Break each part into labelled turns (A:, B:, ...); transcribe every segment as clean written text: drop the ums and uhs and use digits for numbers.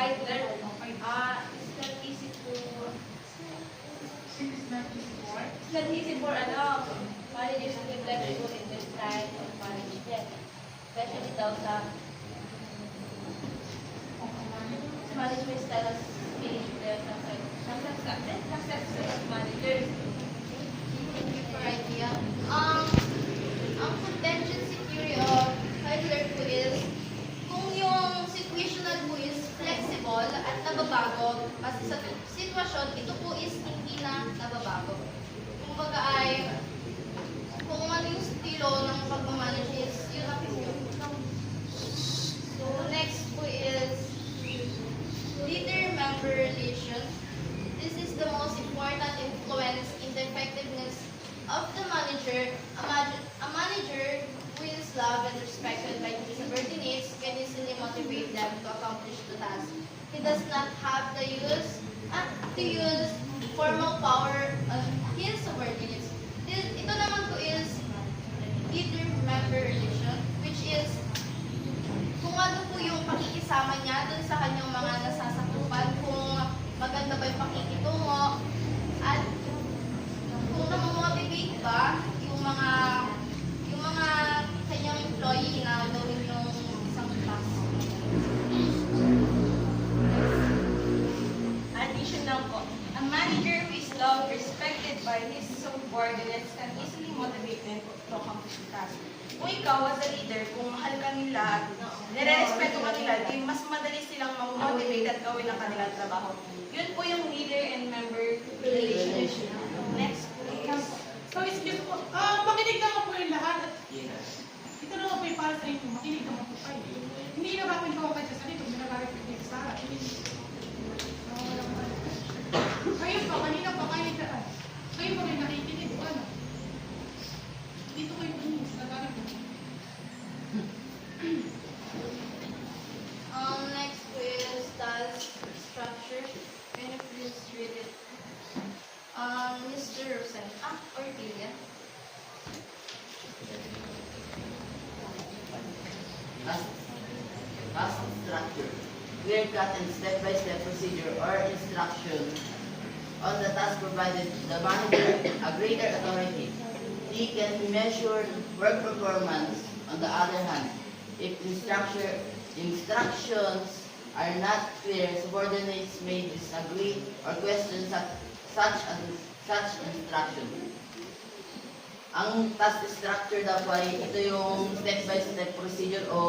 A: Idler. It's not easy to... It's not easy for managers to be flexible in their style of management. Especially daw sa management style of being the successful managers.
B: Idea. Ang contingency theory of Heidler po is kung yung situational po is flexible at nababago kasi sa sitwasyon, ito po is hindi na nababago. Kumbaga ay kung ano yung estilo ng pag-manage is yun na po yun. So next po is leader-member relation. This is the most important influence in the effectiveness of the manager. A manager who is loved and respected by his subordinates can easily motivate them to accomplish the task. He does not have to use formal power on his subordinates. Ito naman po is leader-member relation, which is kung ano po yung pakikisama niya dun sa kanyang mga nasasakupan, kung maganda ba yung pakikitungo, at kung namomotivate ba yung mga kanyang employee na gawin yung isang task.
C: Additional po, a manager who is loved, respected by his subordinates can easily motivate them to accomplish the task. Kung ikaw as a leader, kung mahal ka nila, nire-respeto ka nila, di mas madali silang ma-motivate at gawin ang kanilang trabaho. Yun po yung leader and member relationship. Next, please.
D: So, excuse po, makinig naman po yung lahat. Ito naman po yung para sa inyo, makinig naman po kayo. Hindi na ba ko kayo sa dito, hindi na ba rin sa harap. Kayo po, kanina po kayo daan. Kayo po rin nakikinig po, ano? Dito kayo po, nagalit po.
B: Next po is task structure. Can you please read it? Mr. Rosen. Or Delia.
E: Task structure. Clear-cut and step-by-step procedure or instruction on the task provided the manager a greater authority. He can measure work performance. On the other hand, if instructions are not clear, subordinates may disagree or question such instruction. Ang task structure daw po ay ito yung step-by-step procedure o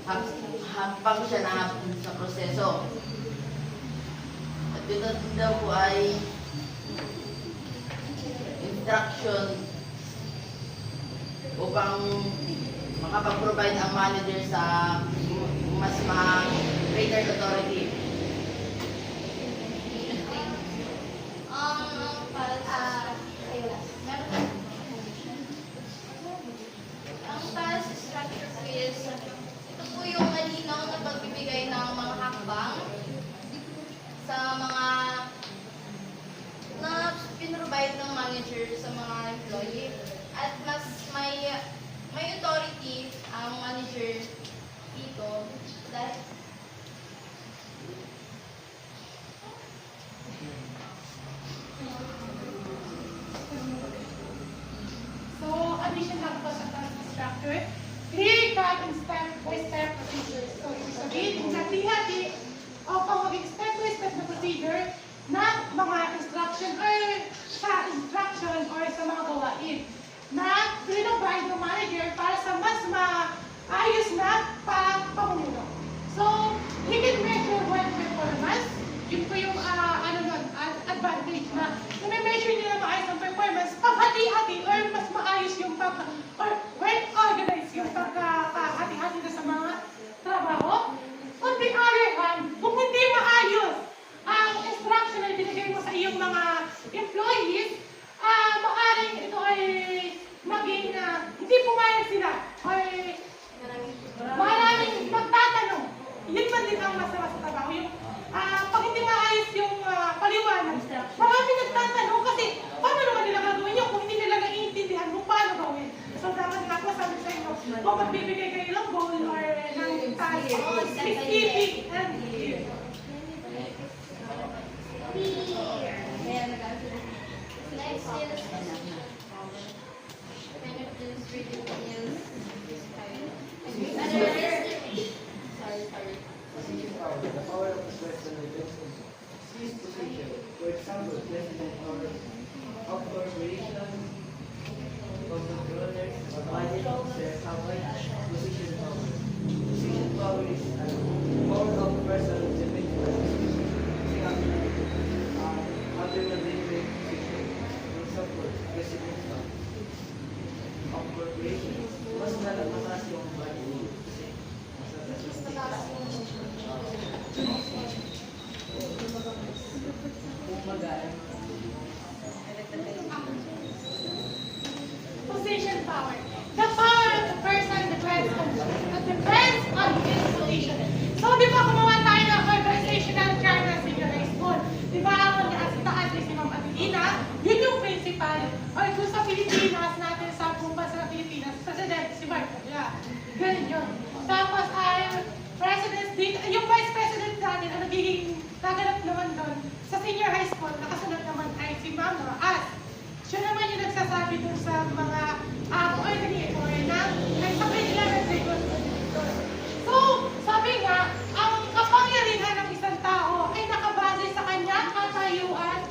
E: hakbang siya na sa proseso. At ito daw po ay instruction upang makapag-provide ang manager sa mas greater authority.
B: Ang task structure po is ito po yung malinaw na pagbibigay ng mga hakbang sa mga na pinrovide ng manager sa mga employee, at mas may authority ang manager dito dahil
D: So, additional po sa task structure. Clear-cut and step-by-step procedure. So, ibig sabihin, hati-hati o pamaging step-by-step na procedure na mga instruction or sa mga gawain na pinrovide ng manager para sa mas maayos na pamumuno. So, he can measure work performance. Yun po yung advantage na na-measure nila maayos ang performance pag hati-hati or mas maayos yung or well-organized yung pagkahati-hati na sa mga trabaho. On the other hand, kung hindi maayos ang instruction na binigay mo sa iyong mga employees, maaaring ito ay maging hindi pumayag sila or maraming magtatanong. Yun man din ang masama sa trabaho. Yung pag hindi maayos yung paliwanag, maraming nagtatanong kasi paano naman nila gagawin yun kung hindi nila naiintindihan kung paano gawin. So dapat nga po sabi sa inyo, kung magbibigay kayo ng goal or ng task, specific and clear.
F: power, the power of the president seize position. For example, president or of corporation, controllers, or budget officers have position power. Position power is the power of person to influence other than position. For example, president of corporation. Mas mataas yung budget kasi
D: Position power. The power of the person depends on his position. So, di ba gumawa tayo ng organizational chart ng senior high school? Di ba ang taas ni si Ma'am Adelina, yun yung principal. Or kung sa Pilipinas natin, sa buong bansa ng Pilipinas, president si Marcos. Yeah. Ganun yun. Tapos ay president din, yung vice president natin, ang nagiging naganap naman doon sa senior high school, nakasunod naman ay si Ma'am Roas. Siya naman yung nagsasabi dun sa mga coordinator na nagsabay nila ng record. So, sabi nga, ang kapangyarihan ng isang tao ay nakabase sa kanyang katayuan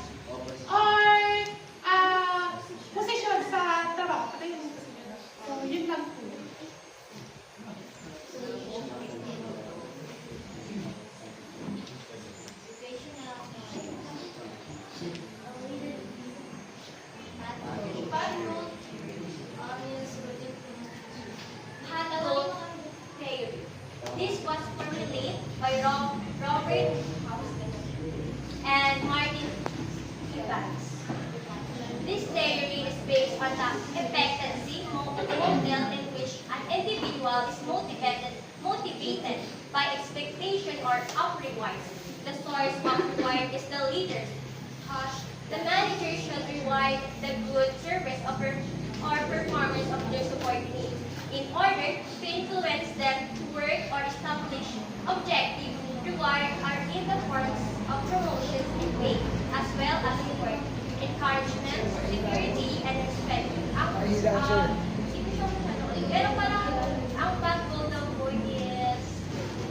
D: or posisyon sa trabaho. So, yun lang po.
A: This was formulated by Robert and Martin Evans. This theory is based on the expectancy model in which an individual is motivated by expectation or rewards. The source of reward is the leader. The manager should reward the good service or performance of their subordinates in order to influence them to work or establish objective. Rewards are in the forms of promotions and pay, as well as reward, encouragement, security, and respect. Pero parang ang backbone ng boy is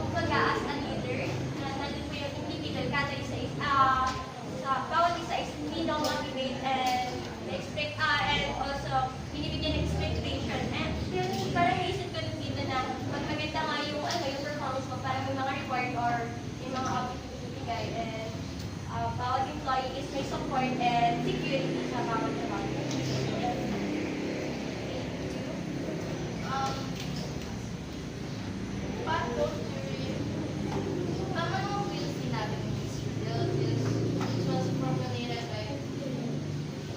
A: kumbaga as a leader, nandun po yung individual kada isa sa bawat isa is motivate and expect and also binibigyan ng expectation. And yun, parang naisip ko din dito na magmaganda nga yung performance mo para may mga reward or yung mga opportunity and bawat employee is may support and security sa bawat trabaho.
B: Backbone theory. Tama naman po yung sinabi ni Ms. Riddle. This was formulated by.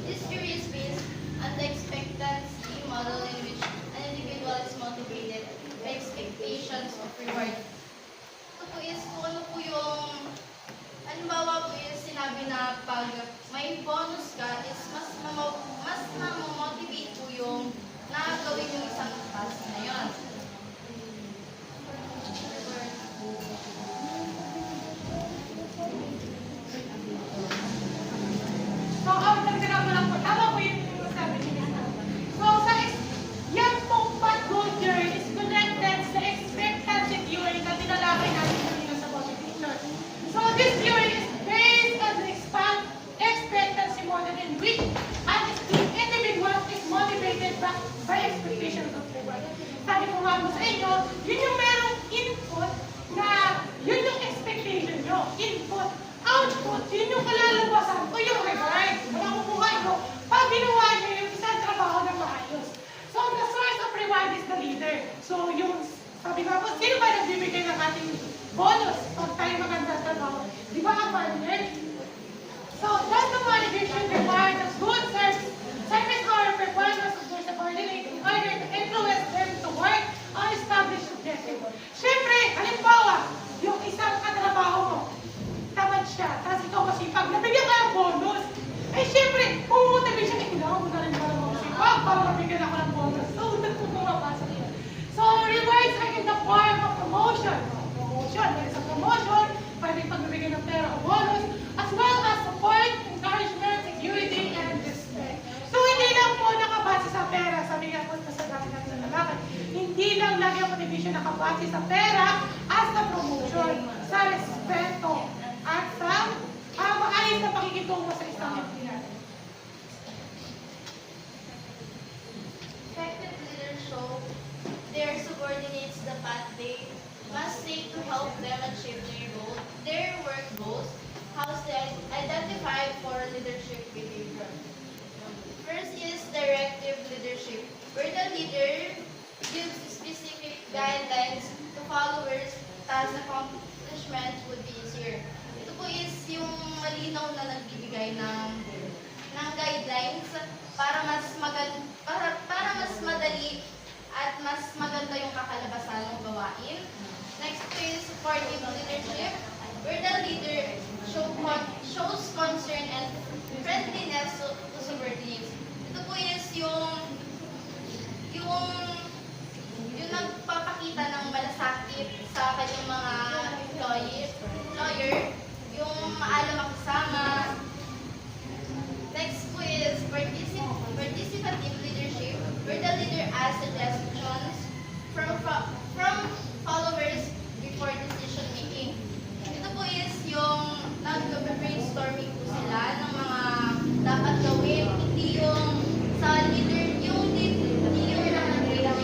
B: This theory is based on the expectancy model in which an individual is motivated by expectations of reward. Ito po is kung ano po yung, halimbawa po yung sinabi na pag may bonus ka is mas mamotivate po yung nakagawin yung isang task na yun.
D: So, nagtira ko lang po. Tama po yung sabi niya. So, yan pong backbone theory is connected sa expectancy theory na tinalakay natin kanina sa motivation. So, this theory is based on the expectancy model in which an individual is motivated by expectations of reward. Sabi ko nga po sa inyo, yun yung merong input na yun yung expectation nyo. Input, output, yun yung kalalabasan o yung reward. Makukuha nyo pag ginawa nyo yung isang trabaho na maayos. So, the source of reward is the leader. So, yung, sabi nga po, sino ba nagbibigay ng ating bonus pag tayo maganda trabaho? Di ba ang partner? So, does the manager should reward the good service or performance of their subordinates in order to influence them to work on established objective. Siyempre, halimbawa, yung isang katrabaho mo, tamad siya, tapos ikaw masipag, nabigyan ka ng bonus. Eh, siyempre, pumuntabi siya, kailangan mo na rin para masipag, para mabigyan ako ng bonus. So, doon po pumapasok yun. So, rewards are in the form of promotion. Promotion, may isang promotion, pwede pagbibigyan ng pera o bonus, as well as support, encouragement, security, and respect. So, hindi lang po nakabase sa pera, sabi nga po sa dami natin sa lalaki. Hindi lang lagi ang motivation nakabase sa pera as the promotion, sa
B: 5 for leadership behavior. First is directive leadership, where the leader gives specific guidelines to followers, thus accomplishment would be easier. Ito po is yung malinaw na nagbibigay ng guidelines para para mas madali at mas maganda yung kakalabasan ng gawain. Next po is supportive leadership, where the leader shows concern and friendliness to subordinates. Ito po is yung nagpapakita ng malasakit sa kanyang mga employer, yung maalam makisama. Next po is participative leadership, where the leader asks suggestions from followers before decision making. Ito po is yung nag-brainstorming po sila ng mga dapat gawin, hindi yung sa leader, yung leader lang leader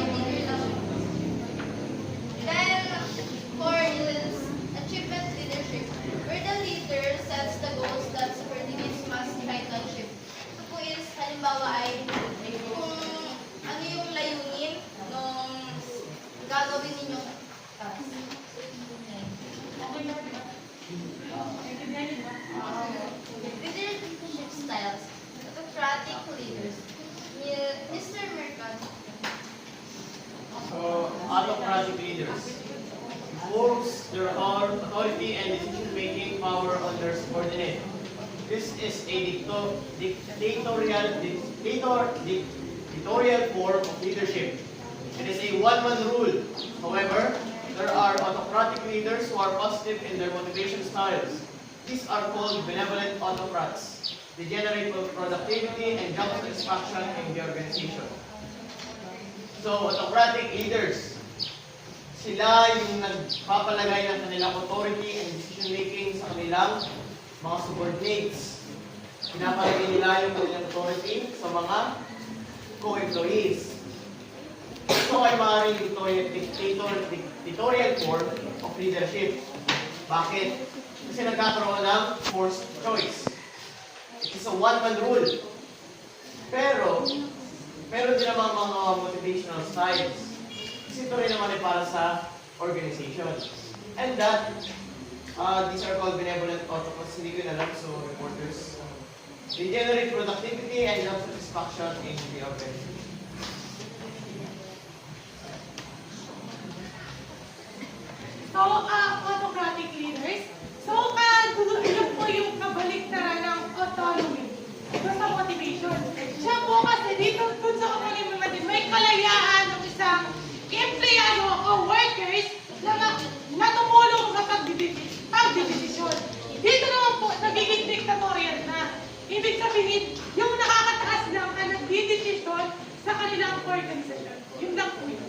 B: lang. Then, 4 is achievement leadership, where the leader sets the goals that subordinates must try to achieve. Ito po is, halimbawa ay kung ano yung layunin nung gagawin ninyong task. Leadership styles. Autocratic leaders. Mr. Mercado.
G: So, autocratic leaders enforce their authority and decision-making power on their subordinate. This is a dictatorial form of leadership. It is a one-man rule. However, there are autocratic leaders who are positive in their motivation styles. These are called benevolent autocrats. They generate productivity and job satisfaction in the organization. So, autocratic leaders, sila yung nagpapalagay ng kanilang authority and decision-making sa kanilang mga subordinates. Pinapalagay nila yung kanilang authority sa mga co-employees. Ito ay maaaring dictatorial form of leadership. Bakit? Kasi nagkakaroon ng forced choice. It is a one-man rule. Pero, meron din naman mga motivational styles. Kasi ito rin naman ay para sa organization. And that, these are called benevolent autocrats. Hindi ko na alam, so reporters. They generate productivity and job satisfaction in the organization.
D: So, autocratic leaders. So, yun po yung kabaliktaran ng autonomy. Doon sa motivation. Siya po kasi dito, dun sa autonomy natin, may kalayaan ng isang empleyado o workers na tumulong sa pagdidesisyon. Dito naman po, nagiging dictatorial na. Ibig sabihin, yung nakakataas lang na nagdidesisyon sa kanilang organisasyon. Yun lang po yun.